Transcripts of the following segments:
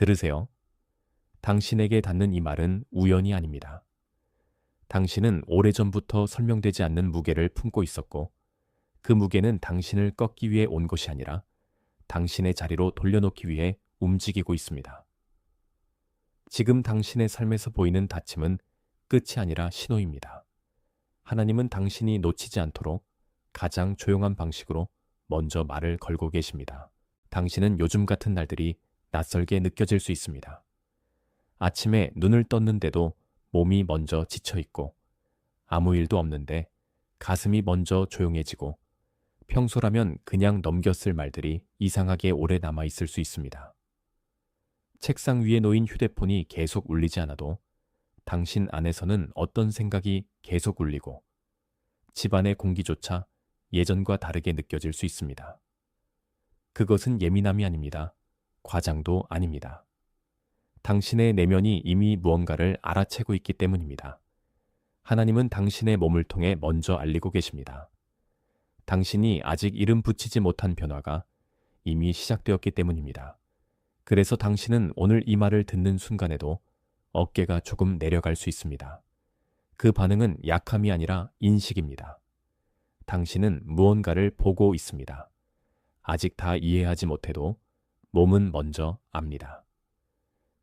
들으세요. 당신에게 닿는 이 말은 우연이 아닙니다. 당신은 오래전부터 설명되지 않는 무게를 품고 있었고, 그 무게는 당신을 꺾기 위해 온 것이 아니라 당신의 자리로 돌려놓기 위해 움직이고 있습니다. 지금 당신의 삶에서 보이는 다침은 끝이 아니라 신호입니다. 하나님은 당신이 놓치지 않도록 가장 조용한 방식으로 먼저 말을 걸고 계십니다. 당신은 요즘 같은 날들이 낯설게 느껴질 수 있습니다. 아침에 눈을 떴는데도 몸이 먼저 지쳐있고, 아무 일도 없는데 가슴이 먼저 조용해지고, 평소라면 그냥 넘겼을 말들이 이상하게 오래 남아있을 수 있습니다. 책상 위에 놓인 휴대폰이 계속 울리지 않아도 당신 안에서는 어떤 생각이 계속 울리고, 집안의 공기조차 예전과 다르게 느껴질 수 있습니다. 그것은 예민함이 아닙니다. 과장도 아닙니다. 당신의 내면이 이미 무언가를 알아채고 있기 때문입니다. 하나님은 당신의 몸을 통해 먼저 알리고 계십니다. 당신이 아직 이름 붙이지 못한 변화가 이미 시작되었기 때문입니다. 그래서 당신은 오늘 이 말을 듣는 순간에도 어깨가 조금 내려갈 수 있습니다. 그 반응은 약함이 아니라 인식입니다. 당신은 무언가를 보고 있습니다. 아직 다 이해하지 못해도 몸은 먼저 압니다.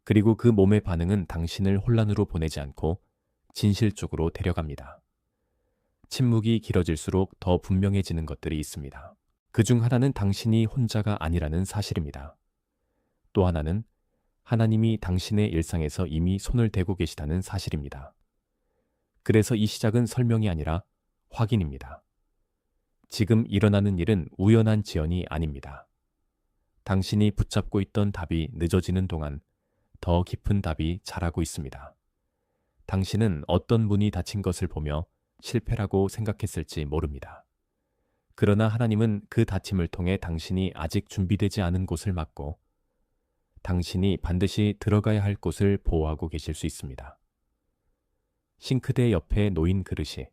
그리고 그 몸의 반응은 당신을 혼란으로 보내지 않고 진실 쪽으로 데려갑니다. 침묵이 길어질수록 더 분명해지는 것들이 있습니다. 그중 하나는 당신이 혼자가 아니라는 사실입니다. 또 하나는 하나님이 당신의 일상에서 이미 손을 대고 계시다는 사실입니다. 그래서 이 시작은 설명이 아니라 확인입니다. 지금 일어나는 일은 우연한 지연이 아닙니다. 당신이 붙잡고 있던 답이 늦어지는 동안 더 깊은 답이 자라고 있습니다. 당신은 어떤 문이 닫힌 것을 보며 실패라고 생각했을지 모릅니다. 그러나 하나님은 그 닫힘을 통해 당신이 아직 준비되지 않은 곳을 막고 당신이 반드시 들어가야 할 곳을 보호하고 계실 수 있습니다. 싱크대 옆에 놓인 그릇이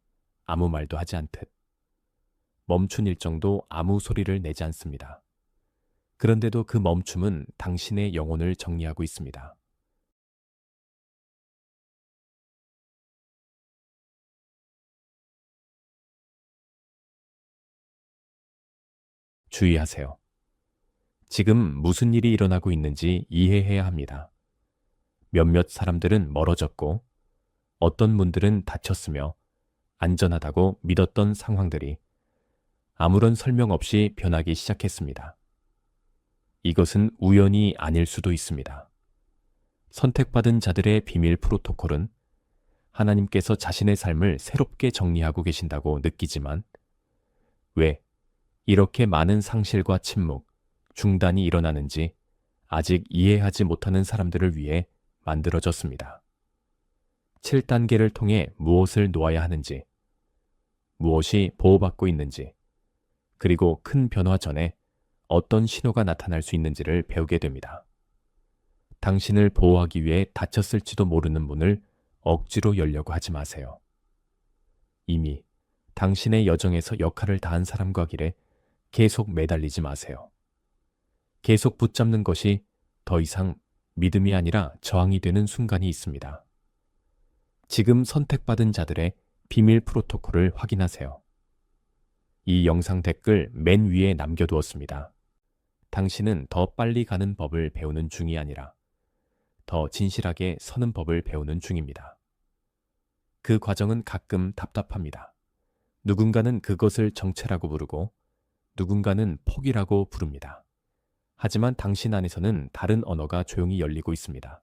아무 말도 하지 않듯 멈춘 일정도 아무 소리를 내지 않습니다. 그런데도 그 멈춤은 당신의 영혼을 정리하고 있습니다. 주의하세요. 지금 무슨 일이 일어나고 있는지 이해해야 합니다. 몇몇 사람들은 멀어졌고, 어떤 분들은 다쳤으며 안전하다고 믿었던 상황들이 아무런 설명 없이 변하기 시작했습니다. 이것은 우연이 아닐 수도 있습니다. 선택받은 자들의 비밀 프로토콜은 하나님께서 자신의 삶을 새롭게 정리하고 계신다고 느끼지만, 왜 이렇게 많은 상실과 침묵, 중단이 일어나는지 아직 이해하지 못하는 사람들을 위해 만들어졌습니다. 7단계를 통해 무엇을 놓아야 하는지, 무엇이 보호받고 있는지, 그리고 큰 변화 전에 어떤 신호가 나타날 수 있는지를 배우게 됩니다. 당신을 보호하기 위해 닫혔을지도 모르는 문을 억지로 열려고 하지 마세요. 이미 당신의 여정에서 역할을 다한 사람과 길에 계속 매달리지 마세요. 계속 붙잡는 것이 더 이상 믿음이 아니라 저항이 되는 순간이 있습니다. 지금 선택받은 자들의 비밀 프로토콜을 확인하세요. 이 영상 댓글 맨 위에 남겨두었습니다. 당신은 더 빨리 가는 법을 배우는 중이 아니라 더 진실하게 서는 법을 배우는 중입니다. 그 과정은 가끔 답답합니다. 누군가는 그것을 정체라고 부르고 누군가는 포기라고 부릅니다. 하지만 당신 안에서는 다른 언어가 조용히 열리고 있습니다.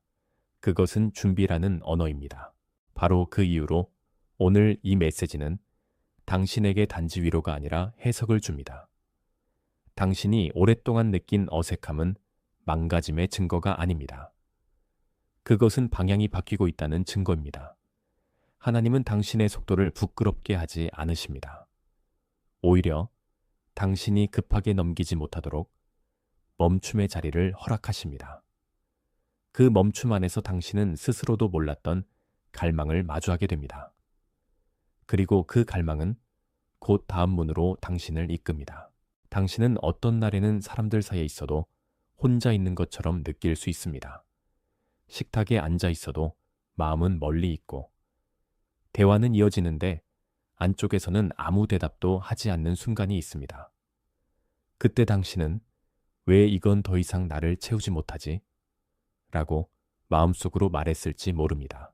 그것은 준비라는 언어입니다. 바로 그 이유로 오늘 이 메시지는 당신에게 단지 위로가 아니라 해석을 줍니다. 당신이 오랫동안 느낀 어색함은 망가짐의 증거가 아닙니다. 그것은 방향이 바뀌고 있다는 증거입니다. 하나님은 당신의 속도를 부끄럽게 하지 않으십니다. 오히려 당신이 급하게 넘기지 못하도록 멈춤의 자리를 허락하십니다. 그 멈춤 안에서 당신은 스스로도 몰랐던 갈망을 마주하게 됩니다. 그리고 그 갈망은 곧 다음 문으로 당신을 이끕니다. 당신은 어떤 날에는 사람들 사이에 있어도 혼자 있는 것처럼 느낄 수 있습니다. 식탁에 앉아 있어도 마음은 멀리 있고, 대화는 이어지는데 안쪽에서는 아무 대답도 하지 않는 순간이 있습니다. 그때 당신은 왜 이건 더 이상 나를 채우지 못하지? 라고 마음속으로 말했을지 모릅니다.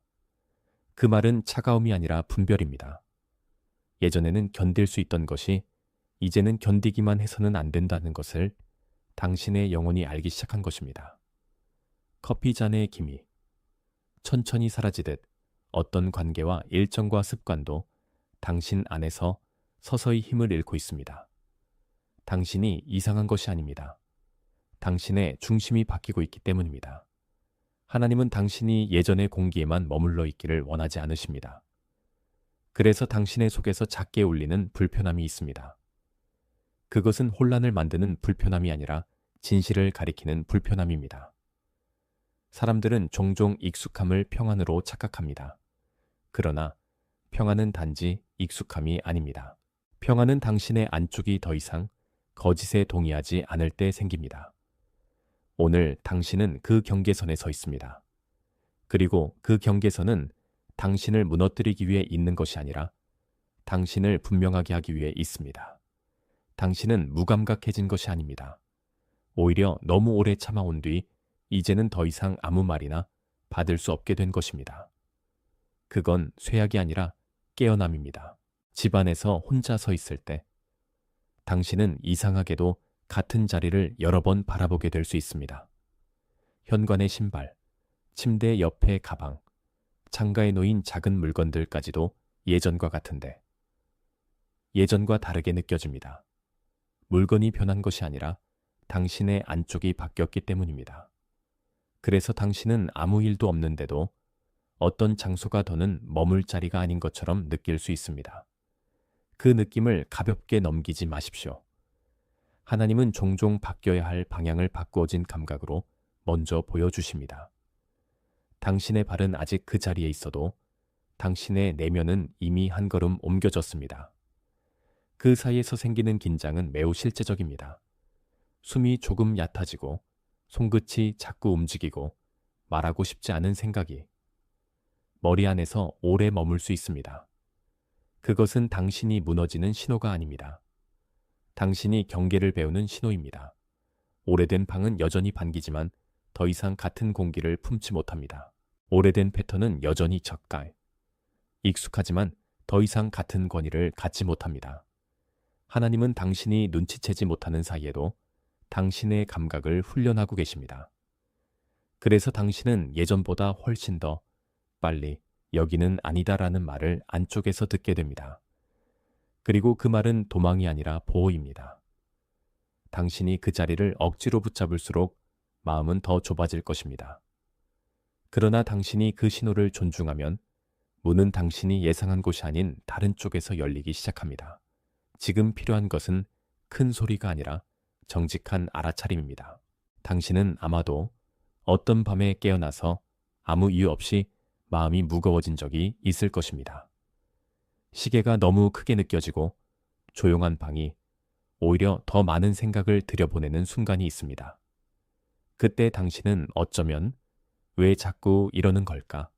그 말은 차가움이 아니라 분별입니다. 예전에는 견딜 수 있던 것이 이제는 견디기만 해서는 안 된다는 것을 당신의 영혼이 알기 시작한 것입니다. 커피 잔의 기미. 천천히 사라지듯 어떤 관계와 일정과 습관도 당신 안에서 서서히 힘을 잃고 있습니다. 당신이 이상한 것이 아닙니다. 당신의 중심이 바뀌고 있기 때문입니다. 하나님은 당신이 예전의 공기에만 머물러 있기를 원하지 않으십니다. 그래서 당신의 속에서 작게 울리는 불편함이 있습니다. 그것은 혼란을 만드는 불편함이 아니라 진실을 가리키는 불편함입니다. 사람들은 종종 익숙함을 평안으로 착각합니다. 그러나 평안은 단지 익숙함이 아닙니다. 평안은 당신의 안쪽이 더 이상 거짓에 동의하지 않을 때 생깁니다. 오늘 당신은 그 경계선에 서 있습니다. 그리고 그 경계선은 당신을 무너뜨리기 위해 있는 것이 아니라 당신을 분명하게 하기 위해 있습니다. 당신은 무감각해진 것이 아닙니다. 오히려 너무 오래 참아온 뒤 이제는 더 이상 아무 말이나 받을 수 없게 된 것입니다. 그건 쇠약이 아니라 깨어남입니다. 집안에서 혼자 서 있을 때 당신은 이상하게도 같은 자리를 여러 번 바라보게 될 수 있습니다. 현관의 신발, 침대 옆의 가방, 창가에 놓인 작은 물건들까지도 예전과 같은데 예전과 다르게 느껴집니다. 물건이 변한 것이 아니라 당신의 안쪽이 바뀌었기 때문입니다. 그래서 당신은 아무 일도 없는데도 어떤 장소가 더는 머물 자리가 아닌 것처럼 느낄 수 있습니다. 그 느낌을 가볍게 넘기지 마십시오. 하나님은 종종 바뀌어야 할 방향을 바꾸어진 감각으로 먼저 보여주십니다. 당신의 발은 아직 그 자리에 있어도 당신의 내면은 이미 한 걸음 옮겨졌습니다. 그 사이에서 생기는 긴장은 매우 실제적입니다. 숨이 조금 얕아지고 손끝이 자꾸 움직이고 말하고 싶지 않은 생각이 머리 안에서 오래 머물 수 있습니다. 그것은 당신이 무너지는 신호가 아닙니다. 당신이 경계를 배우는 신호입니다. 오래된 방은 여전히 반기지만 더 이상 같은 공기를 품지 못합니다. 오래된 패턴은 여전히 젓갈. 익숙하지만 더 이상 같은 권위를 갖지 못합니다. 하나님은 당신이 눈치채지 못하는 사이에도 당신의 감각을 훈련하고 계십니다. 그래서 당신은 예전보다 훨씬 더 빨리 여기는 아니다라는 말을 안쪽에서 듣게 됩니다. 그리고 그 말은 도망이 아니라 보호입니다. 당신이 그 자리를 억지로 붙잡을수록 마음은 더 좁아질 것입니다. 그러나 당신이 그 신호를 존중하면 문은 당신이 예상한 곳이 아닌 다른 쪽에서 열리기 시작합니다. 지금 필요한 것은 큰 소리가 아니라 정직한 알아차림입니다. 당신은 아마도 어떤 밤에 깨어나서 아무 이유 없이 마음이 무거워진 적이 있을 것입니다. 시계가 너무 크게 느껴지고 조용한 방이 오히려 더 많은 생각을 들여보내는 순간이 있습니다. 그때 당신은 어쩌면 왜 자꾸 이러는 걸까?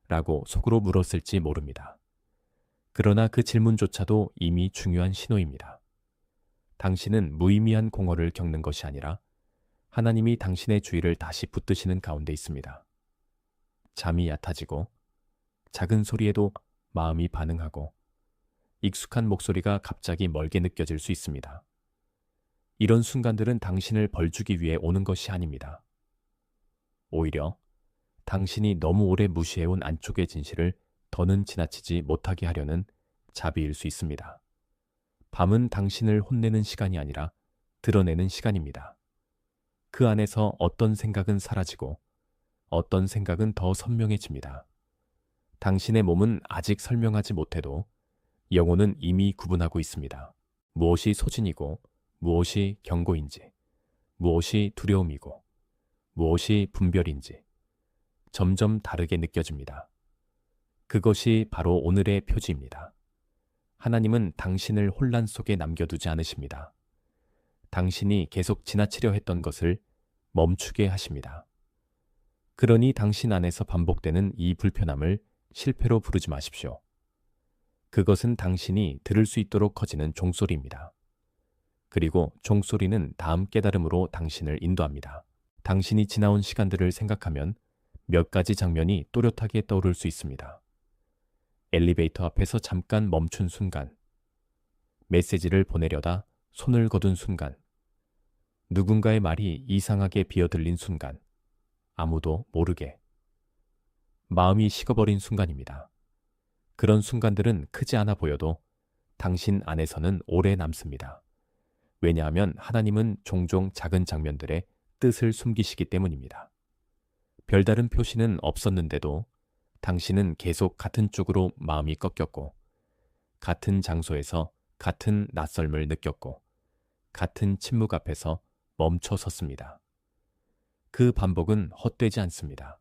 라고 속으로 물었을지 모릅니다. 그러나 그 질문조차도 이미 중요한 신호입니다. 당신은 무의미한 공허를 겪는 것이 아니라 하나님이 당신의 주의를 다시 붙드시는 가운데 있습니다. 잠이 얕아지고 작은 소리에도 마음이 반응하고 익숙한 목소리가 갑자기 멀게 느껴질 수 있습니다. 이런 순간들은 당신을 벌주기 위해 오는 것이 아닙니다. 오히려 당신이 너무 오래 무시해온 안쪽의 진실을 더는 지나치지 못하게 하려는 자비일 수 있습니다. 밤은 당신을 혼내는 시간이 아니라 드러내는 시간입니다. 그 안에서 어떤 생각은 사라지고 어떤 생각은 더 선명해집니다. 당신의 몸은 아직 설명하지 못해도 영혼은 이미 구분하고 있습니다. 무엇이 소진이고 무엇이 경고인지, 무엇이 두려움이고 무엇이 분별인지 점점 다르게 느껴집니다. 그것이 바로 오늘의 표지입니다. 하나님은 당신을 혼란 속에 남겨두지 않으십니다. 당신이 계속 지나치려 했던 것을 멈추게 하십니다. 그러니 당신 안에서 반복되는 이 불편함을 실패로 부르지 마십시오. 그것은 당신이 들을 수 있도록 커지는 종소리입니다. 그리고 종소리는 다음 깨달음으로 당신을 인도합니다. 당신이 지나온 시간들을 생각하면 몇 가지 장면이 또렷하게 떠오를 수 있습니다. 엘리베이터 앞에서 잠깐 멈춘 순간, 메시지를 보내려다 손을 거둔 순간, 누군가의 말이 이상하게 비어들린 순간, 아무도 모르게 마음이 식어버린 순간입니다. 그런 순간들은 크지 않아 보여도 당신 안에서는 오래 남습니다. 왜냐하면 하나님은 종종 작은 장면들의 뜻을 숨기시기 때문입니다. 별다른 표시는 없었는데도 당신은 계속 같은 쪽으로 마음이 꺾였고, 같은 장소에서 같은 낯설음을 느꼈고, 같은 침묵 앞에서 멈춰 섰습니다. 그 반복은 헛되지 않습니다.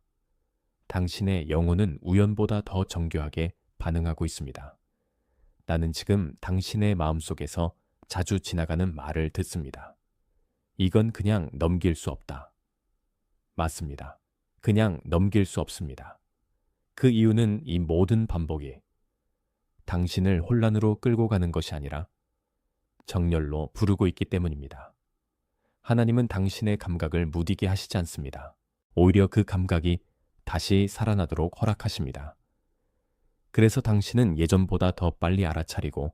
당신의 영혼은 우연보다 더 정교하게 반응하고 있습니다. 나는 지금 당신의 마음속에서 자주 지나가는 말을 듣습니다. 이건 그냥 넘길 수 없다. 맞습니다. 그냥 넘길 수 없습니다. 그 이유는 이 모든 반복이 당신을 혼란으로 끌고 가는 것이 아니라 정열로 부르고 있기 때문입니다. 하나님은 당신의 감각을 무디게 하시지 않습니다. 오히려 그 감각이 다시 살아나도록 허락하십니다. 그래서 당신은 예전보다 더 빨리 알아차리고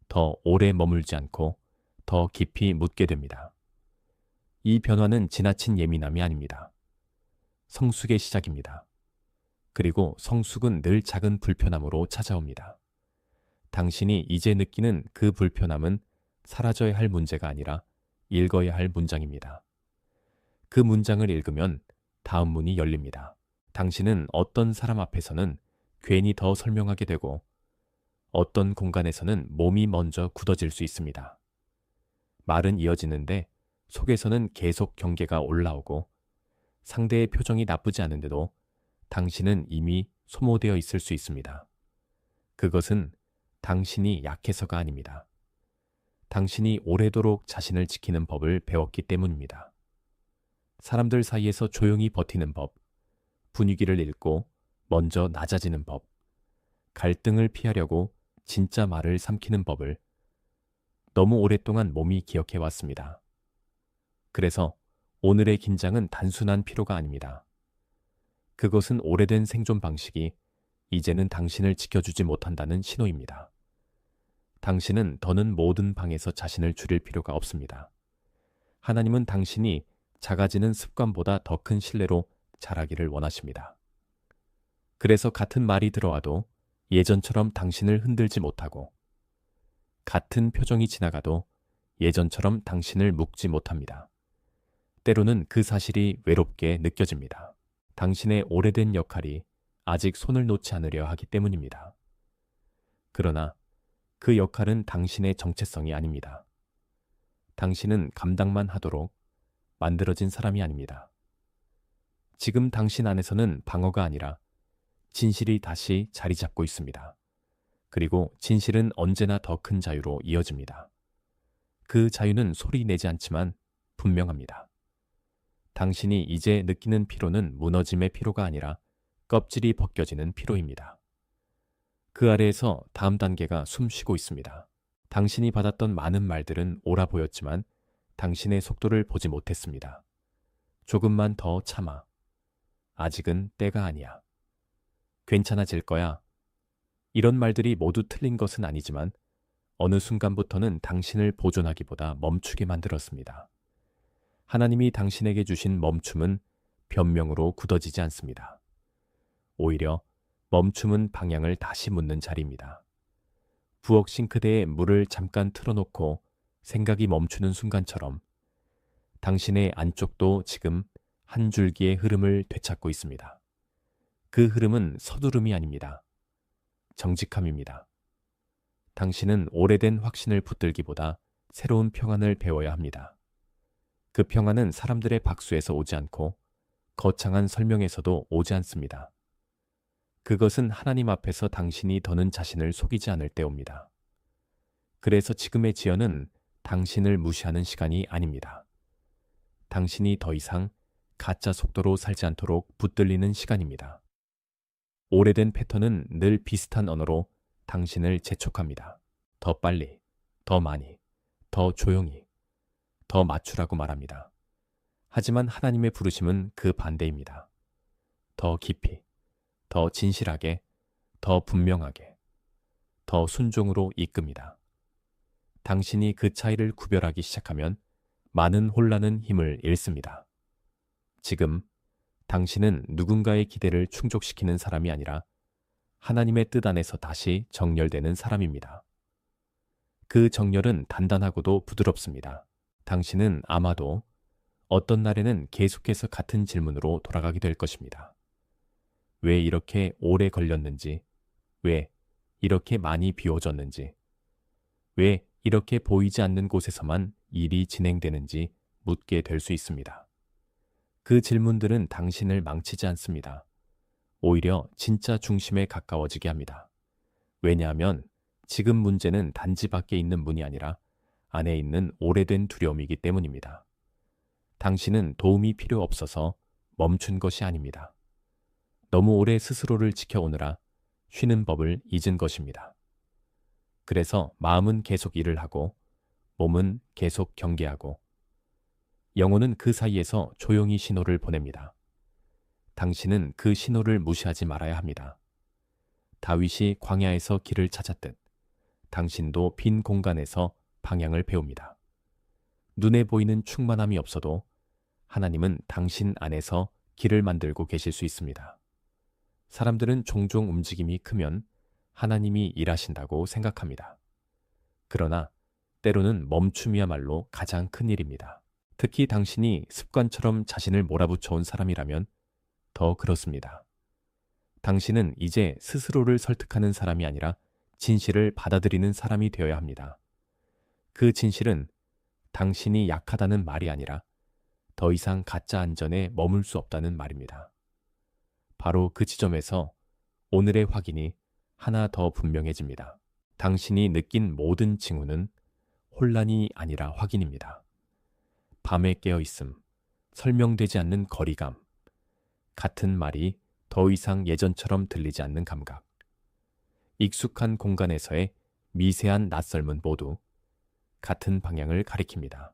더 오래 머물지 않고 더 깊이 묻게 됩니다. 이 변화는 지나친 예민함이 아닙니다. 성숙의 시작입니다. 그리고 성숙은 늘 작은 불편함으로 찾아옵니다. 당신이 이제 느끼는 그 불편함은 사라져야 할 문제가 아니라 읽어야 할 문장입니다. 그 문장을 읽으면 다음 문이 열립니다. 당신은 어떤 사람 앞에서는 괜히 더 설명하게 되고 어떤 공간에서는 몸이 먼저 굳어질 수 있습니다. 말은 이어지는데 속에서는 계속 경계가 올라오고 상대의 표정이 나쁘지 않은데도 당신은 이미 소모되어 있을 수 있습니다. 그것은 당신이 약해서가 아닙니다. 당신이 오래도록 자신을 지키는 법을 배웠기 때문입니다. 사람들 사이에서 조용히 버티는 법, 분위기를 읽고 먼저 낮아지는 법, 갈등을 피하려고 진짜 말을 삼키는 법을 너무 오랫동안 몸이 기억해 왔습니다. 그래서 오늘의 긴장은 단순한 피로가 아닙니다. 그것은 오래된 생존 방식이 이제는 당신을 지켜주지 못한다는 신호입니다. 당신은 더는 모든 방에서 자신을 줄일 필요가 없습니다. 하나님은 당신이 작아지는 습관보다 더 큰 신뢰로 자라기를 원하십니다. 그래서 같은 말이 들어와도 예전처럼 당신을 흔들지 못하고 같은 표정이 지나가도 예전처럼 당신을 묶지 못합니다. 때로는 그 사실이 외롭게 느껴집니다. 당신의 오래된 역할이 아직 손을 놓지 않으려 하기 때문입니다. 그러나 그 역할은 당신의 정체성이 아닙니다. 당신은 감당만 하도록 만들어진 사람이 아닙니다. 지금 당신 안에서는 방어가 아니라 진실이 다시 자리 잡고 있습니다. 그리고 진실은 언제나 더 큰 자유로 이어집니다. 그 자유는 소리 내지 않지만 분명합니다. 당신이 이제 느끼는 피로는 무너짐의 피로가 아니라 껍질이 벗겨지는 피로입니다. 그 아래에서 다음 단계가 숨쉬고 있습니다. 당신이 받았던 많은 말들은 옳아 보였지만 당신의 속도를 보지 못했습니다. 조금만 더 참아. 아직은 때가 아니야. 괜찮아질 거야. 이런 말들이 모두 틀린 것은 아니지만 어느 순간부터는 당신을 보존하기보다 멈추게 만들었습니다. 하나님이 당신에게 주신 멈춤은 변명으로 굳어지지 않습니다. 오히려 멈춤은 방향을 다시 묻는 자리입니다. 부엌 싱크대에 물을 잠깐 틀어놓고 생각이 멈추는 순간처럼 당신의 안쪽도 지금 한 줄기의 흐름을 되찾고 있습니다. 그 흐름은 서두름이 아닙니다. 정직함입니다. 당신은 오래된 확신을 붙들기보다 새로운 평안을 배워야 합니다. 그 평안은 사람들의 박수에서 오지 않고 거창한 설명에서도 오지 않습니다. 그것은 하나님 앞에서 당신이 더는 자신을 속이지 않을 때 옵니다. 그래서 지금의 지연은 당신을 무시하는 시간이 아닙니다. 당신이 더 이상 가짜 속도로 살지 않도록 붙들리는 시간입니다. 오래된 패턴은 늘 비슷한 언어로 당신을 재촉합니다. 더 빨리, 더 많이, 더 조용히, 더 맞추라고 말합니다. 하지만 하나님의 부르심은 그 반대입니다. 더 깊이, 더 진실하게, 더 분명하게, 더 순종으로 이끕니다. 당신이 그 차이를 구별하기 시작하면 많은 혼란은 힘을 잃습니다. 지금 당신은 누군가의 기대를 충족시키는 사람이 아니라 하나님의 뜻 안에서 다시 정렬되는 사람입니다. 그 정렬은 단단하고도 부드럽습니다. 당신은 아마도 어떤 날에는 계속해서 같은 질문으로 돌아가게 될 것입니다. 왜 이렇게 오래 걸렸는지, 왜 이렇게 많이 비워졌는지, 왜 이렇게 보이지 않는 곳에서만 일이 진행되는지 묻게 될 수 있습니다. 그 질문들은 당신을 망치지 않습니다. 오히려 진짜 중심에 가까워지게 합니다. 왜냐하면 지금 문제는 단지 밖에 있는 문이 아니라 안에 있는 오래된 두려움이기 때문입니다. 당신은 도움이 필요 없어서 멈춘 것이 아닙니다. 너무 오래 스스로를 지켜오느라 쉬는 법을 잊은 것입니다. 그래서 마음은 계속 일을 하고 몸은 계속 경계하고 영혼은 그 사이에서 조용히 신호를 보냅니다. 당신은 그 신호를 무시하지 말아야 합니다. 다윗이 광야에서 길을 찾았듯 당신도 빈 공간에서 방향을 배웁니다. 눈에 보이는 충만함이 없어도 하나님은 당신 안에서 길을 만들고 계실 수 있습니다. 사람들은 종종 움직임이 크면 하나님이 일하신다고 생각합니다. 그러나 때로는 멈춤이야말로 가장 큰 일입니다. 특히 당신이 습관처럼 자신을 몰아붙여온 사람이라면 더 그렇습니다. 당신은 이제 스스로를 설득하는 사람이 아니라 진실을 받아들이는 사람이 되어야 합니다. 그 진실은 당신이 약하다는 말이 아니라 더 이상 가짜 안전에 머물 수 없다는 말입니다. 바로 그 지점에서 오늘의 확인이 하나 더 분명해집니다. 당신이 느낀 모든 징후는 혼란이 아니라 확인입니다. 밤에 깨어있음, 설명되지 않는 거리감, 같은 말이 더 이상 예전처럼 들리지 않는 감각, 익숙한 공간에서의 미세한 낯설문 모두 같은 방향을 가리킵니다.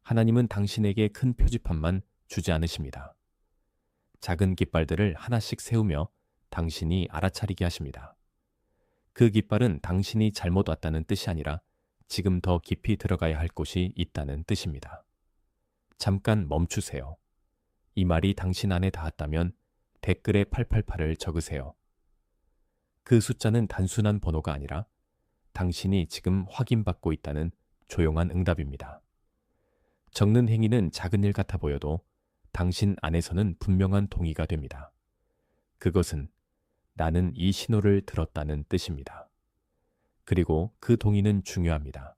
하나님은 당신에게 큰 표지판만 주지 않으십니다. 작은 깃발들을 하나씩 세우며 당신이 알아차리게 하십니다. 그 깃발은 당신이 잘못 왔다는 뜻이 아니라 지금 더 깊이 들어가야 할 곳이 있다는 뜻입니다. 잠깐 멈추세요. 이 말이 당신 안에 닿았다면 댓글에 888을 적으세요. 그 숫자는 단순한 번호가 아니라 당신이 지금 확인받고 있다는 조용한 응답입니다. 적는 행위는 작은 일 같아 보여도 당신 안에서는 분명한 동의가 됩니다. 그것은 나는 이 신호를 들었다는 뜻입니다. 그리고 그 동의는 중요합니다.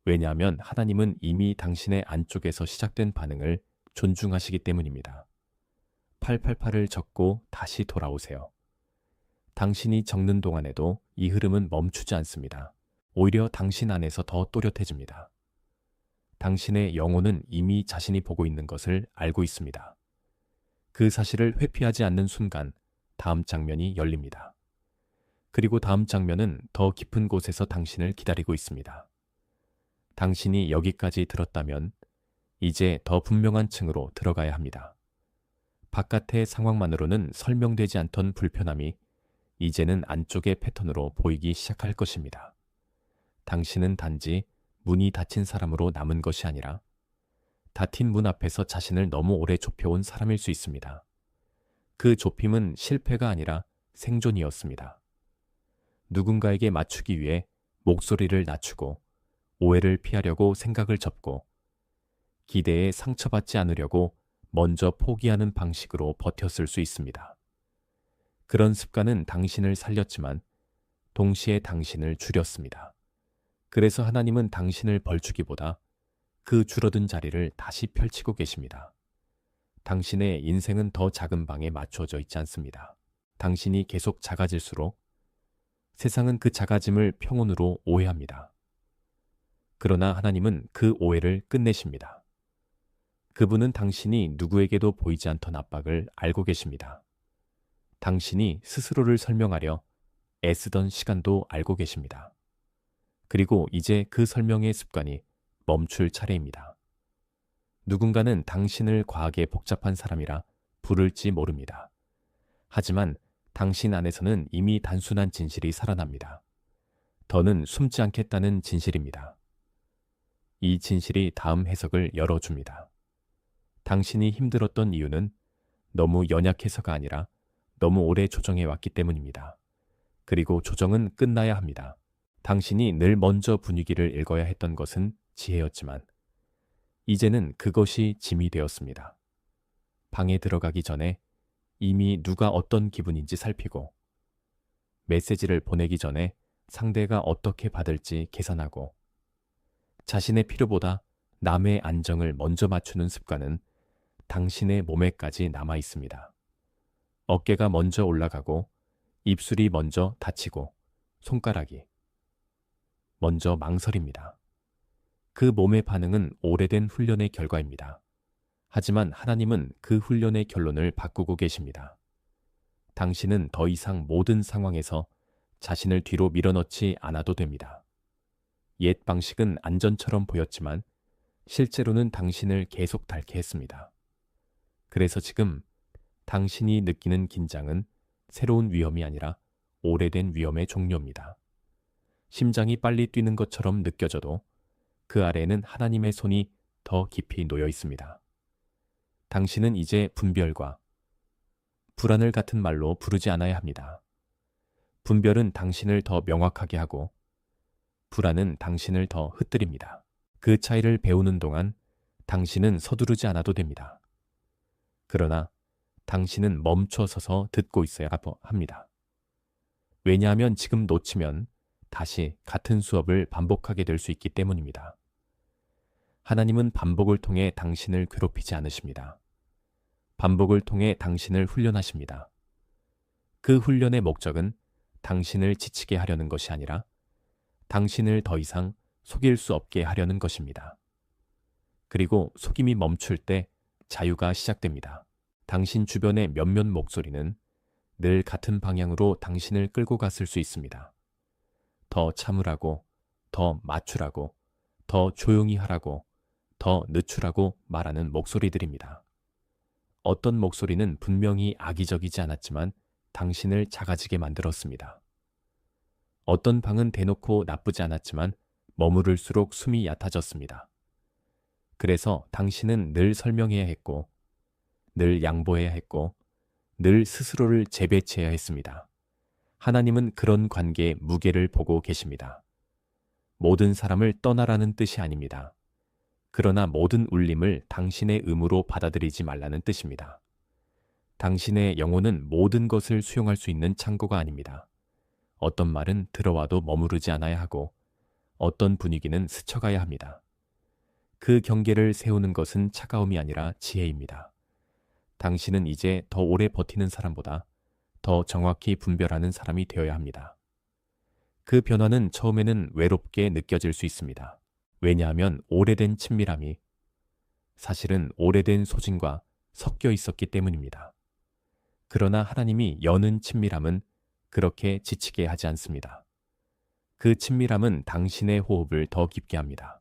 왜냐하면 하나님은 이미 당신의 안쪽에서 시작된 반응을 존중하시기 때문입니다. 888을 적고 다시 돌아오세요. 당신이 적는 동안에도 이 흐름은 멈추지 않습니다. 오히려 당신 안에서 더 또렷해집니다. 당신의 영혼은 이미 자신이 보고 있는 것을 알고 있습니다. 그 사실을 회피하지 않는 순간 다음 장면이 열립니다. 그리고 다음 장면은 더 깊은 곳에서 당신을 기다리고 있습니다. 당신이 여기까지 들었다면 이제 더 분명한 층으로 들어가야 합니다. 바깥의 상황만으로는 설명되지 않던 불편함이 이제는 안쪽의 패턴으로 보이기 시작할 것입니다. 당신은 단지 문이 닫힌 사람으로 남은 것이 아니라 닫힌 문 앞에서 자신을 너무 오래 좁혀온 사람일 수 있습니다. 그 좁힘은 실패가 아니라 생존이었습니다. 누군가에게 맞추기 위해 목소리를 낮추고 오해를 피하려고 생각을 접고 기대에 상처받지 않으려고 먼저 포기하는 방식으로 버텼을 수 있습니다. 그런 습관은 당신을 살렸지만 동시에 당신을 줄였습니다. 그래서 하나님은 당신을 벌주기보다 그 줄어든 자리를 다시 펼치고 계십니다. 당신의 인생은 더 작은 방에 맞추어져 있지 않습니다. 당신이 계속 작아질수록 세상은 그 작아짐을 평온으로 오해합니다. 그러나 하나님은 그 오해를 끝내십니다. 그분은 당신이 누구에게도 보이지 않던 압박을 알고 계십니다. 당신이 스스로를 설명하려 애쓰던 시간도 알고 계십니다. 그리고 이제 그 설명의 습관이 멈출 차례입니다. 누군가는 당신을 과하게 복잡한 사람이라 부를지 모릅니다. 하지만 당신 안에서는 이미 단순한 진실이 살아납니다. 더는 숨지 않겠다는 진실입니다. 이 진실이 다음 해석을 열어줍니다. 당신이 힘들었던 이유는 너무 연약해서가 아니라 너무 오래 조정해 왔기 때문입니다. 그리고 조정은 끝나야 합니다. 당신이 늘 먼저 분위기를 읽어야 했던 것은 지혜였지만 이제는 그것이 짐이 되었습니다. 방에 들어가기 전에 이미 누가 어떤 기분인지 살피고 메시지를 보내기 전에 상대가 어떻게 받을지 계산하고 자신의 필요보다 남의 안정을 먼저 맞추는 습관은 당신의 몸에까지 남아 있습니다. 어깨가 먼저 올라가고 입술이 먼저 닫히고 손가락이 먼저 망설입니다. 그 몸의 반응은 오래된 훈련의 결과입니다. 하지만 하나님은 그 훈련의 결론을 바꾸고 계십니다. 당신은 더 이상 모든 상황에서 자신을 뒤로 밀어넣지 않아도 됩니다. 옛 방식은 안전처럼 보였지만 실제로는 당신을 계속 닳게 했습니다. 그래서 지금 당신이 느끼는 긴장은 새로운 위험이 아니라 오래된 위험의 종류입니다. 심장이 빨리 뛰는 것처럼 느껴져도 그 아래에는 하나님의 손이 더 깊이 놓여 있습니다. 당신은 이제 분별과 불안을 같은 말로 부르지 않아야 합니다. 분별은 당신을 더 명확하게 하고 불안은 당신을 더 흩뜨립니다. 그 차이를 배우는 동안 당신은 서두르지 않아도 됩니다. 그러나 당신은 멈춰 서서 듣고 있어야 합니다. 왜냐하면 지금 놓치면 다시 같은 수업을 반복하게 될 수 있기 때문입니다. 하나님은 반복을 통해 당신을 괴롭히지 않으십니다. 반복을 통해 당신을 훈련하십니다. 그 훈련의 목적은 당신을 지치게 하려는 것이 아니라 당신을 더 이상 속일 수 없게 하려는 것입니다. 그리고 속임이 멈출 때 자유가 시작됩니다. 당신 주변의 몇몇 목소리는 늘 같은 방향으로 당신을 끌고 갔을 수 있습니다. 더 참으라고, 더 맞추라고, 더 조용히 하라고, 더 늦추라고 말하는 목소리들입니다. 어떤 목소리는 분명히 악의적이지 않았지만 당신을 작아지게 만들었습니다. 어떤 방은 대놓고 나쁘지 않았지만 머무를수록 숨이 얕아졌습니다. 그래서 당신은 늘 설명해야 했고, 늘 양보해야 했고, 늘 스스로를 재배치해야 했습니다. 하나님은 그런 관계의 무게를 보고 계십니다. 모든 사람을 떠나라는 뜻이 아닙니다. 그러나 모든 울림을 당신의 의무로 받아들이지 말라는 뜻입니다. 당신의 영혼은 모든 것을 수용할 수 있는 창고가 아닙니다. 어떤 말은 들어와도 머무르지 않아야 하고 어떤 분위기는 스쳐가야 합니다. 그 경계를 세우는 것은 차가움이 아니라 지혜입니다. 당신은 이제 더 오래 버티는 사람보다 더 정확히 분별하는 사람이 되어야 합니다. 그 변화는 처음에는 외롭게 느껴질 수 있습니다. 왜냐하면 오래된 친밀함이 사실은 오래된 소진과 섞여 있었기 때문입니다. 그러나 하나님이 여는 친밀함은 그렇게 지치게 하지 않습니다. 그 친밀함은 당신의 호흡을 더 깊게 합니다.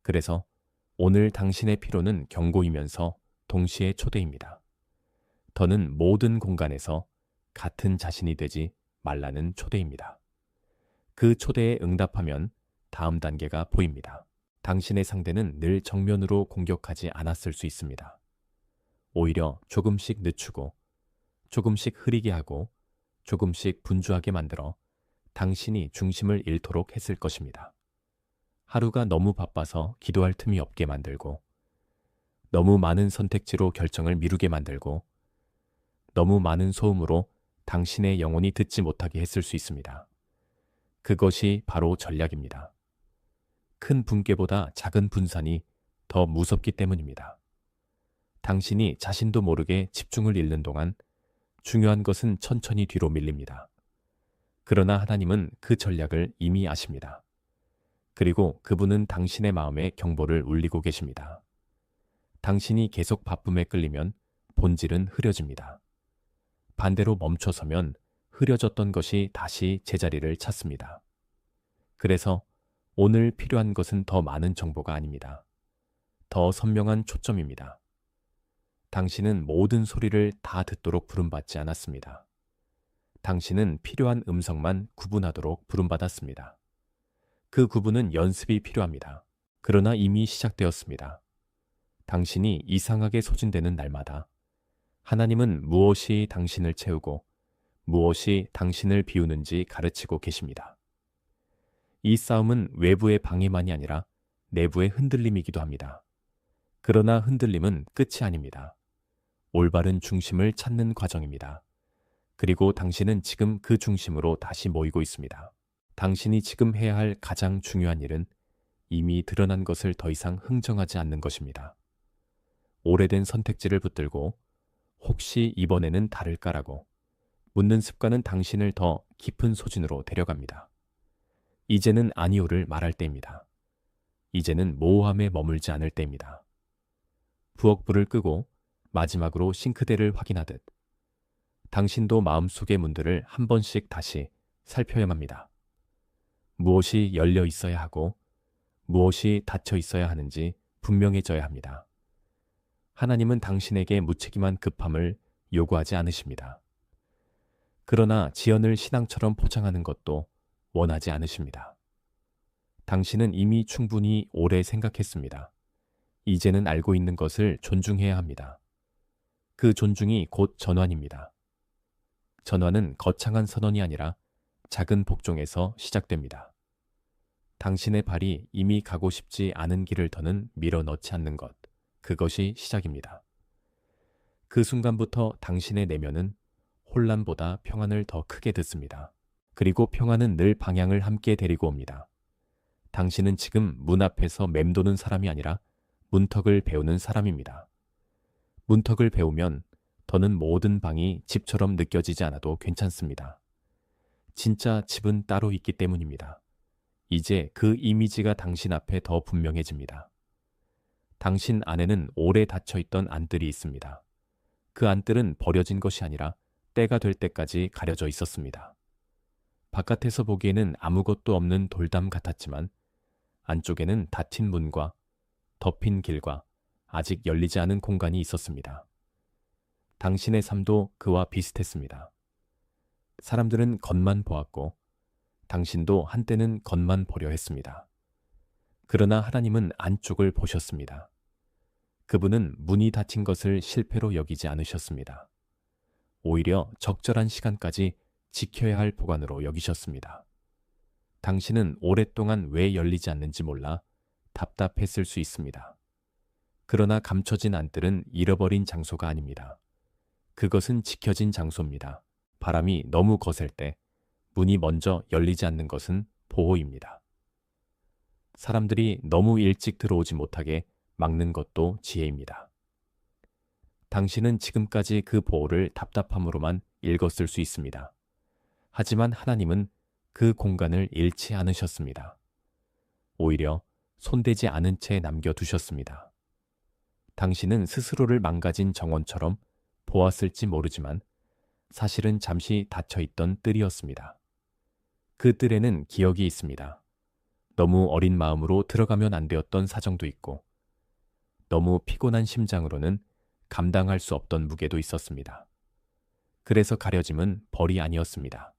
그래서 오늘 당신의 피로는 경고이면서 동시에 초대입니다. 더는 모든 공간에서 같은 자신이 되지 말라는 초대입니다. 그 초대에 응답하면 다음 단계가 보입니다. 당신의 상대는 늘 정면으로 공격하지 않았을 수 있습니다. 오히려 조금씩 늦추고 조금씩 흐리게 하고 조금씩 분주하게 만들어 당신이 중심을 잃도록 했을 것입니다. 하루가 너무 바빠서 기도할 틈이 없게 만들고 너무 많은 선택지로 결정을 미루게 만들고 너무 많은 소음으로 당신의 영혼이 듣지 못하게 했을 수 있습니다. 그것이 바로 전략입니다. 큰 붕괴보다 작은 분산이 더 무섭기 때문입니다. 당신이 자신도 모르게 집중을 잃는 동안 중요한 것은 천천히 뒤로 밀립니다. 그러나 하나님은 그 전략을 이미 아십니다. 그리고 그분은 당신의 마음에 경보를 울리고 계십니다. 당신이 계속 바쁨에 끌리면 본질은 흐려집니다. 반대로 멈춰서면 흐려졌던 것이 다시 제자리를 찾습니다. 그래서 오늘 필요한 것은 더 많은 정보가 아닙니다. 더 선명한 초점입니다. 당신은 모든 소리를 다 듣도록 부름받지 않았습니다. 당신은 필요한 음성만 구분하도록 부름받았습니다. 그 구분은 연습이 필요합니다. 그러나 이미 시작되었습니다. 당신이 이상하게 소진되는 날마다 하나님은 무엇이 당신을 채우고 무엇이 당신을 비우는지 가르치고 계십니다. 이 싸움은 외부의 방해만이 아니라 내부의 흔들림이기도 합니다. 그러나 흔들림은 끝이 아닙니다. 올바른 중심을 찾는 과정입니다. 그리고 당신은 지금 그 중심으로 다시 모이고 있습니다. 당신이 지금 해야 할 가장 중요한 일은 이미 드러난 것을 더 이상 흥정하지 않는 것입니다. 오래된 선택지를 붙들고 혹시 이번에는 다를까라고 묻는 습관은 당신을 더 깊은 소진으로 데려갑니다. 이제는 아니오를 말할 때입니다. 이제는 모호함에 머물지 않을 때입니다. 부엌불을 끄고 마지막으로 싱크대를 확인하듯 당신도 마음속의 문들을 한 번씩 다시 살펴야만 합니다. 무엇이 열려 있어야 하고 무엇이 닫혀 있어야 하는지 분명해져야 합니다. 하나님은 당신에게 무책임한 급함을 요구하지 않으십니다. 그러나 지연을 신앙처럼 포장하는 것도 원하지 않으십니다. 당신은 이미 충분히 오래 생각했습니다. 이제는 알고 있는 것을 존중해야 합니다. 그 존중이 곧 전환입니다. 전환은 거창한 선언이 아니라 작은 복종에서 시작됩니다. 당신의 발이 이미 가고 싶지 않은 길을 더는 밀어 넣지 않는 것, 그것이 시작입니다. 그 순간부터 당신의 내면은 혼란보다 평안을 더 크게 듣습니다. 그리고 평안은 늘 방향을 함께 데리고 옵니다. 당신은 지금 문 앞에서 맴도는 사람이 아니라 문턱을 배우는 사람입니다. 문턱을 배우면 더는 모든 방이 집처럼 느껴지지 않아도 괜찮습니다. 진짜 집은 따로 있기 때문입니다. 이제 그 이미지가 당신 앞에 더 분명해집니다. 당신 안에는 오래 닫혀있던 안들이 있습니다. 그 안들은 버려진 것이 아니라 때가 될 때까지 가려져 있었습니다. 바깥에서 보기에는 아무것도 없는 돌담 같았지만 안쪽에는 닫힌 문과 덮인 길과 아직 열리지 않은 공간이 있었습니다. 당신의 삶도 그와 비슷했습니다. 사람들은 겉만 보았고 당신도 한때는 겉만 보려 했습니다. 그러나 하나님은 안쪽을 보셨습니다. 그분은 문이 닫힌 것을 실패로 여기지 않으셨습니다. 오히려 적절한 시간까지 지켜야 할 보관으로 여기셨습니다. 당신은 오랫동안 왜 열리지 않는지 몰라 답답했을 수 있습니다. 그러나 감춰진 안들은 잃어버린 장소가 아닙니다. 그것은 지켜진 장소입니다. 바람이 너무 거셀 때 문이 먼저 열리지 않는 것은 보호입니다. 사람들이 너무 일찍 들어오지 못하게 막는 것도 지혜입니다. 당신은 지금까지 그 보호를 답답함으로만 읽었을 수 있습니다. 하지만 하나님은 그 공간을 잃지 않으셨습니다. 오히려 손대지 않은 채 남겨두셨습니다. 당신은 스스로를 망가진 정원처럼 보았을지 모르지만 사실은 잠시 닫혀있던 뜰이었습니다. 그 뜰에는 기억이 있습니다. 너무 어린 마음으로 들어가면 안 되었던 사정도 있고 너무 피곤한 심장으로는 감당할 수 없던 무게도 있었습니다. 그래서 가려짐은 벌이 아니었습니다.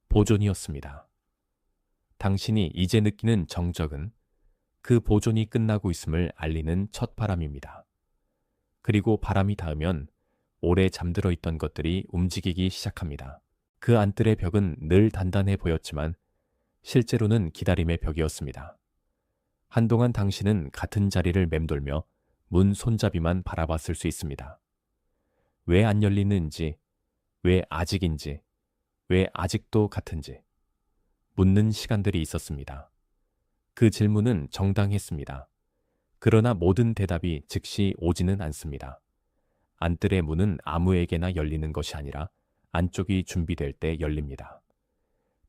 보존이었습니다. 당신이 이제 느끼는 정적은 그 보존이 끝나고 있음을 알리는 첫 바람입니다. 그리고 바람이 닿으면 오래 잠들어 있던 것들이 움직이기 시작합니다. 그 안뜰의 벽은 늘 단단해 보였지만 실제로는 기다림의 벽이었습니다. 한동안 당신은 같은 자리를 맴돌며 문 손잡이만 바라봤을 수 있습니다. 왜 안 열리는지, 왜 아직인지, 왜 아직도 같은지 묻는 시간들이 있었습니다. 그 질문은 정당했습니다. 그러나 모든 대답이 즉시 오지는 않습니다. 안뜰의 문은 아무에게나 열리는 것이 아니라 안쪽이 준비될 때 열립니다.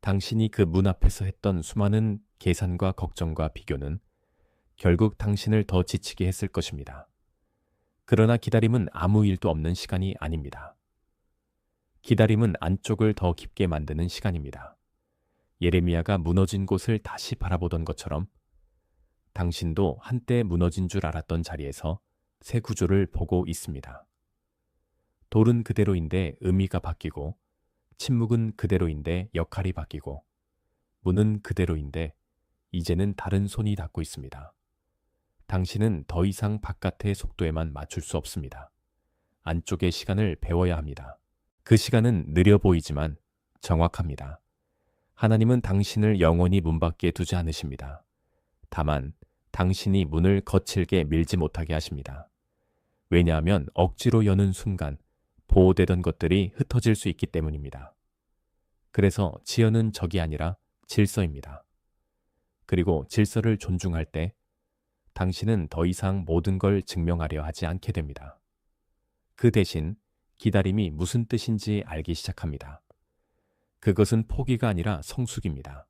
당신이 그 문 앞에서 했던 수많은 계산과 걱정과 비교는 결국 당신을 더 지치게 했을 것입니다. 그러나 기다림은 아무 일도 없는 시간이 아닙니다. 기다림은 안쪽을 더 깊게 만드는 시간입니다. 예레미야가 무너진 곳을 다시 바라보던 것처럼 당신도 한때 무너진 줄 알았던 자리에서 새 구조를 보고 있습니다. 돌은 그대로인데 의미가 바뀌고, 침묵은 그대로인데 역할이 바뀌고, 문은 그대로인데 이제는 다른 손이 닫고 있습니다. 당신은 더 이상 바깥의 속도에만 맞출 수 없습니다. 안쪽의 시간을 배워야 합니다. 그 시간은 느려 보이지만 정확합니다. 하나님은 당신을 영원히 문 밖에 두지 않으십니다. 다만 당신이 문을 거칠게 밀지 못하게 하십니다. 왜냐하면 억지로 여는 순간 보호되던 것들이 흩어질 수 있기 때문입니다. 그래서 지연은 적이 아니라 질서입니다. 그리고 질서를 존중할 때 당신은 더 이상 모든 걸 증명하려 하지 않게 됩니다. 그 대신 기다림이 무슨 뜻인지 알기 시작합니다. 그것은 포기가 아니라 성숙입니다.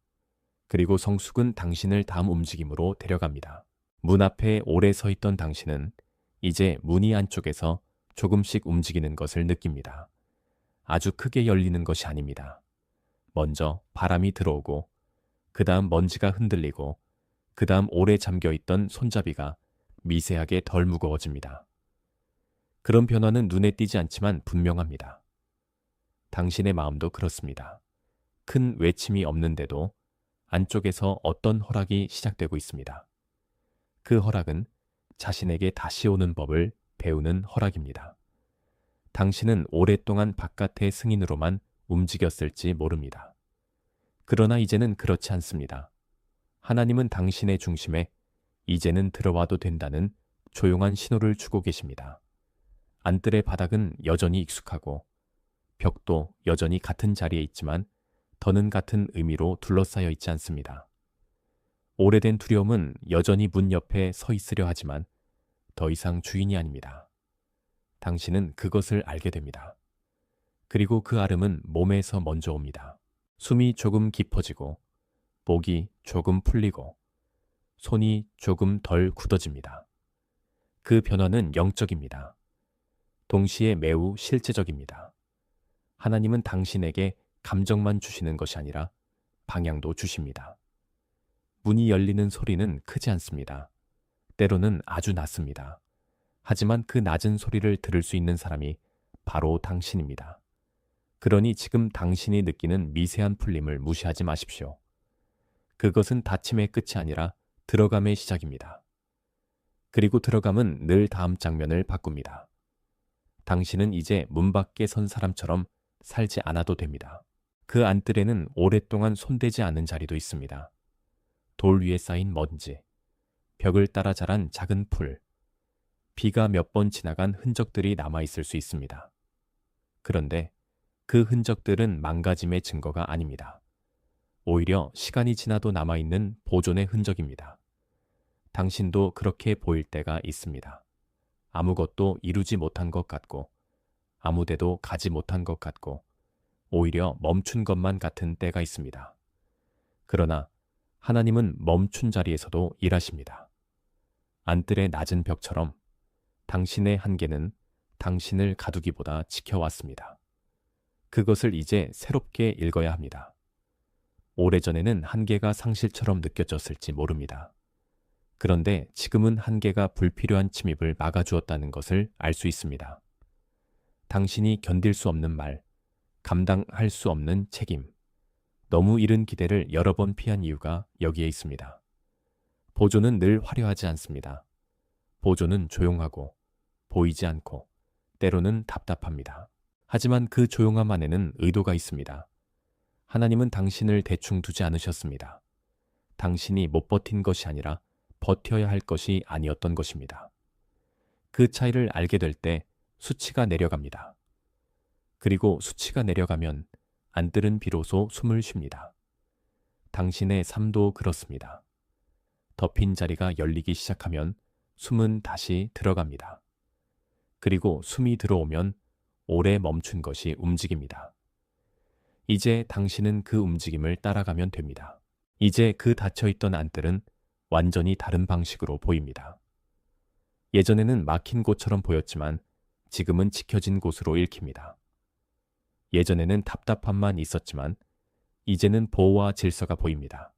그리고 성숙은 당신을 다음 움직임으로 데려갑니다. 문 앞에 오래 서 있던 당신은 이제 문이 안쪽에서 조금씩 움직이는 것을 느낍니다. 아주 크게 열리는 것이 아닙니다. 먼저 바람이 들어오고, 그 다음 먼지가 흔들리고, 그 다음 오래 잠겨있던 손잡이가 미세하게 덜 무거워집니다. 그런 변화는 눈에 띄지 않지만 분명합니다. 당신의 마음도 그렇습니다. 큰 외침이 없는데도 안쪽에서 어떤 허락이 시작되고 있습니다. 그 허락은 자신에게 다시 오는 법을 배우는 허락입니다. 당신은 오랫동안 바깥의 승인으로만 움직였을지 모릅니다. 그러나 이제는 그렇지 않습니다. 하나님은 당신의 중심에 이제는 들어와도 된다는 조용한 신호를 주고 계십니다. 안뜰의 바닥은 여전히 익숙하고 벽도 여전히 같은 자리에 있지만 더는 같은 의미로 둘러싸여 있지 않습니다. 오래된 두려움은 여전히 문 옆에 서 있으려 하지만 더 이상 주인이 아닙니다. 당신은 그것을 알게 됩니다. 그리고 그 알음은 몸에서 먼저 옵니다. 숨이 조금 깊어지고, 목이 조금 풀리고, 손이 조금 덜 굳어집니다. 그 변화는 영적입니다. 동시에 매우 실제적입니다. 하나님은 당신에게 감정만 주시는 것이 아니라 방향도 주십니다. 문이 열리는 소리는 크지 않습니다. 때로는 아주 낮습니다. 하지만 그 낮은 소리를 들을 수 있는 사람이 바로 당신입니다. 그러니 지금 당신이 느끼는 미세한 풀림을 무시하지 마십시오. 그것은 닫힘의 끝이 아니라 들어감의 시작입니다. 그리고 들어감은 늘 다음 장면을 바꿉니다. 당신은 이제 문 밖에 선 사람처럼 살지 않아도 됩니다. 그 안뜰에는 오랫동안 손대지 않은 자리도 있습니다. 돌 위에 쌓인 먼지, 벽을 따라 자란 작은 풀, 비가 몇 번 지나간 흔적들이 남아있을 수 있습니다. 그런데 그 흔적들은 망가짐의 증거가 아닙니다. 오히려 시간이 지나도 남아있는 보존의 흔적입니다. 당신도 그렇게 보일 때가 있습니다. 아무것도 이루지 못한 것 같고, 아무데도 가지 못한 것 같고, 오히려 멈춘 것만 같은 때가 있습니다. 그러나 하나님은 멈춘 자리에서도 일하십니다. 안뜰의 낮은 벽처럼 당신의 한계는 당신을 가두기보다 지켜왔습니다. 그것을 이제 새롭게 읽어야 합니다. 오래전에는 한계가 상실처럼 느껴졌을지 모릅니다. 그런데 지금은 한계가 불필요한 침입을 막아주었다는 것을 알 수 있습니다. 당신이 견딜 수 없는 말, 감당할 수 없는 책임, 너무 이른 기대를 여러 번 피한 이유가 여기에 있습니다. 보존은 늘 화려하지 않습니다. 보존은 조용하고 보이지 않고 때로는 답답합니다. 하지만 그 조용함 안에는 의도가 있습니다. 하나님은 당신을 대충 두지 않으셨습니다. 당신이 못 버틴 것이 아니라 버텨야 할 것이 아니었던 것입니다. 그 차이를 알게 될 때 수치가 내려갑니다. 그리고 수치가 내려가면 안뜰은 비로소 숨을 쉽니다. 당신의 삶도 그렇습니다. 덮인 자리가 열리기 시작하면 숨은 다시 들어갑니다. 그리고 숨이 들어오면 오래 멈춘 것이 움직입니다. 이제 당신은 그 움직임을 따라가면 됩니다. 이제 그 닫혀있던 안뜰은 완전히 다른 방식으로 보입니다. 예전에는 막힌 곳처럼 보였지만 지금은 지켜진 곳으로 읽힙니다. 예전에는 답답함만 있었지만 이제는 보호와 질서가 보입니다.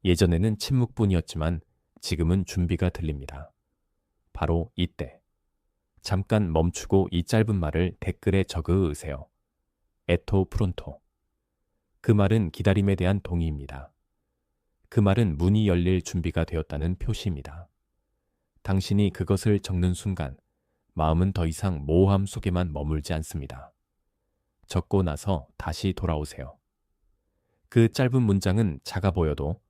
예전에는 침묵뿐이었지만 지금은 준비가 들립니다. 바로 이때. 잠깐 멈추고 이 짧은 말을 댓글에 적으세요. 에토 프론토. 그 말은 기다림에 대한 동의입니다. 그 말은 문이 열릴 준비가 되었다는 표시입니다. 당신이 그것을 적는 순간 마음은 더 이상 모호함 속에만 머물지 않습니다. 적고 나서 다시 돌아오세요. 그 짧은 문장은 작아 보여도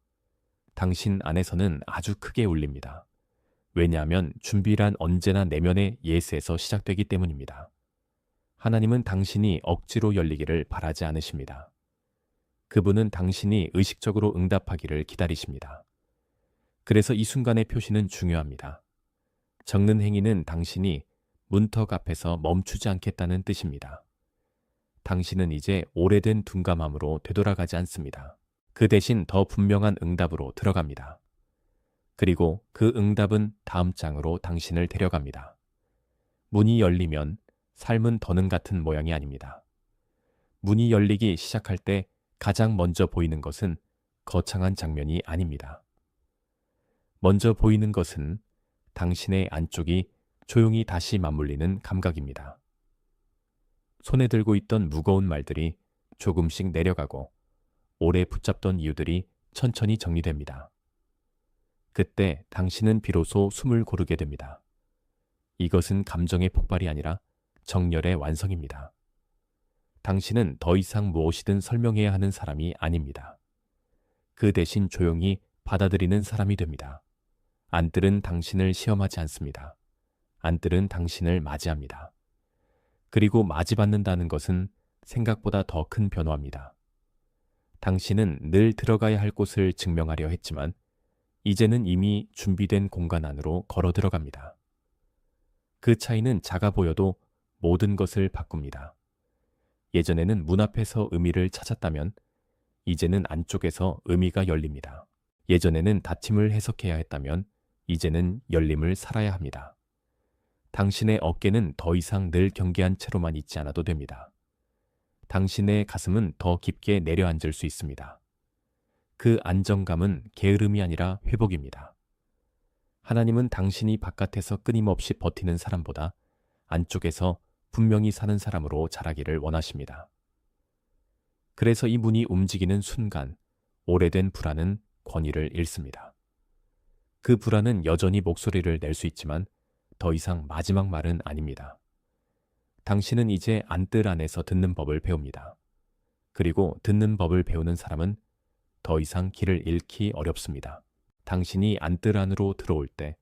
당신 안에서는 아주 크게 울립니다. 왜냐하면 준비란 언제나 내면의 예스에서 시작되기 때문입니다. 하나님은 당신이 억지로 열리기를 바라지 않으십니다. 그분은 당신이 의식적으로 응답하기를 기다리십니다. 그래서 이 순간의 표시는 중요합니다. 적는 행위는 당신이 문턱 앞에서 멈추지 않겠다는 뜻입니다. 당신은 이제 오래된 둔감함으로 되돌아가지 않습니다. 그 대신 더 분명한 응답으로 들어갑니다. 그리고 그 응답은 다음 장으로 당신을 데려갑니다. 문이 열리면 삶은 더는 같은 모양이 아닙니다. 문이 열리기 시작할 때 가장 먼저 보이는 것은 거창한 장면이 아닙니다. 먼저 보이는 것은 당신의 안쪽이 조용히 다시 맞물리는 감각입니다. 손에 들고 있던 무거운 말들이 조금씩 내려가고 오래 붙잡던 이유들이 천천히 정리됩니다. 그때 당신은 비로소 숨을 고르게 됩니다. 이것은 감정의 폭발이 아니라 정열의 완성입니다. 당신은 더 이상 무엇이든 설명해야 하는 사람이 아닙니다. 그 대신 조용히 받아들이는 사람이 됩니다. 안들은 당신을 시험하지 않습니다. 안들은 당신을 맞이합니다. 그리고 맞이받는다는 것은 생각보다 더 큰 변화입니다. 당신은 늘 들어가야 할 곳을 증명하려 했지만 이제는 이미 준비된 공간 안으로 걸어 들어갑니다. 그 차이는 작아 보여도 모든 것을 바꿉니다. 예전에는 문 앞에서 의미를 찾았다면 이제는 안쪽에서 의미가 열립니다. 예전에는 닫힘을 해석해야 했다면 이제는 열림을 살아야 합니다. 당신의 어깨는 더 이상 늘 경계한 채로만 있지 않아도 됩니다. 당신의 가슴은 더 깊게 내려앉을 수 있습니다. 그 안정감은 게으름이 아니라 회복입니다. 하나님은 당신이 바깥에서 끊임없이 버티는 사람보다 안쪽에서 분명히 사는 사람으로 자라기를 원하십니다. 그래서 이 문이 움직이는 순간 오래된 불안은 권위를 잃습니다. 그 불안은 여전히 목소리를 낼 수 있지만 더 이상 마지막 말은 아닙니다. 당신은 이제 안뜰 안에서 듣는 법을 배웁니다. 그리고 듣는 법을 배우는 사람은 더 이상 길을 잃기 어렵습니다. 당신이 안뜰 안으로 들어올 때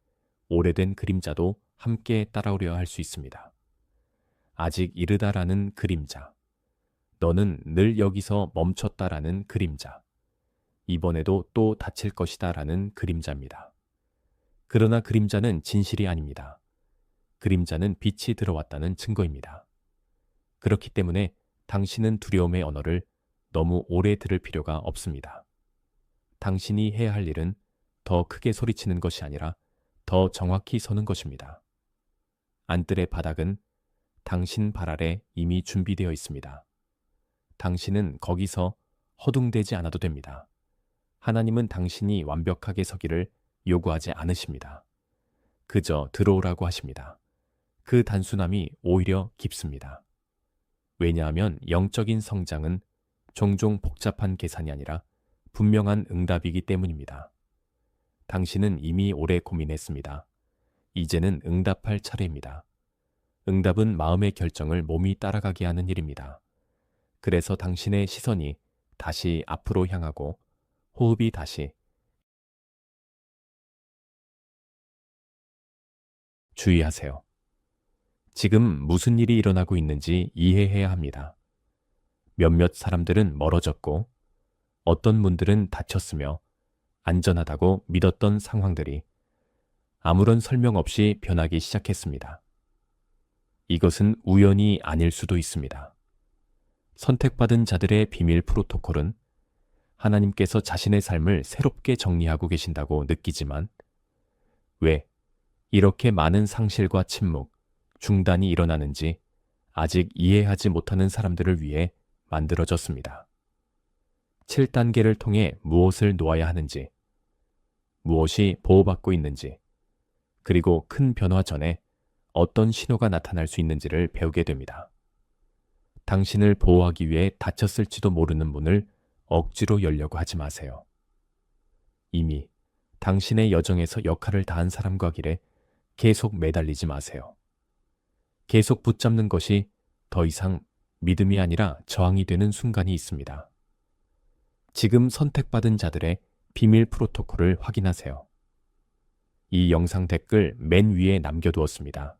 오래된 그림자도 함께 따라오려 할 수 있습니다. 아직 이르다라는 그림자. 너는 늘 여기서 멈췄다라는 그림자. 이번에도 또 다칠 것이다라는 그림자입니다. 그러나 그림자는 진실이 아닙니다. 그림자는 빛이 들어왔다는 증거입니다. 그렇기 때문에 당신은 두려움의 언어를 너무 오래 들을 필요가 없습니다. 당신이 해야 할 일은 더 크게 소리치는 것이 아니라 더 정확히 서는 것입니다. 안뜰의 바닥은 당신 발 아래 이미 준비되어 있습니다. 당신은 거기서 허둥대지 않아도 됩니다. 하나님은 당신이 완벽하게 서기를 요구하지 않으십니다. 그저 들어오라고 하십니다. 그 단순함이 오히려 깊습니다. 왜냐하면 영적인 성장은 종종 복잡한 계산이 아니라 분명한 응답이기 때문입니다. 당신은 이미 오래 고민했습니다. 이제는 응답할 차례입니다. 응답은 마음의 결정을 몸이 따라가게 하는 일입니다. 그래서 당신의 시선이 다시 앞으로 향하고 호흡이 다시 주의하세요. 지금 무슨 일이 일어나고 있는지 이해해야 합니다. 몇몇 사람들은 멀어졌고 어떤 분들은 다쳤으며 안전하다고 믿었던 상황들이 아무런 설명 없이 변하기 시작했습니다. 이것은 우연이 아닐 수도 있습니다. 선택받은 자들의 비밀 프로토콜은 하나님께서 자신의 삶을 새롭게 정리하고 계신다고 느끼지만 왜 이렇게 많은 상실과 침묵, 중단이 일어나는지 아직 이해하지 못하는 사람들을 위해 만들어졌습니다. 7단계를 통해 무엇을 놓아야 하는지, 무엇이 보호받고 있는지, 그리고 큰 변화 전에 어떤 신호가 나타날 수 있는지를 배우게 됩니다. 당신을 보호하기 위해 닫혔을지도 모르는 문을 억지로 열려고 하지 마세요. 이미 당신의 여정에서 역할을 다한 사람과 길에 계속 매달리지 마세요. 계속 붙잡는 것이 더 이상 믿음이 아니라 저항이 되는 순간이 있습니다. 지금 선택받은 자들의 비밀 프로토콜을 확인하세요. 이 영상 댓글 맨 위에 남겨두었습니다.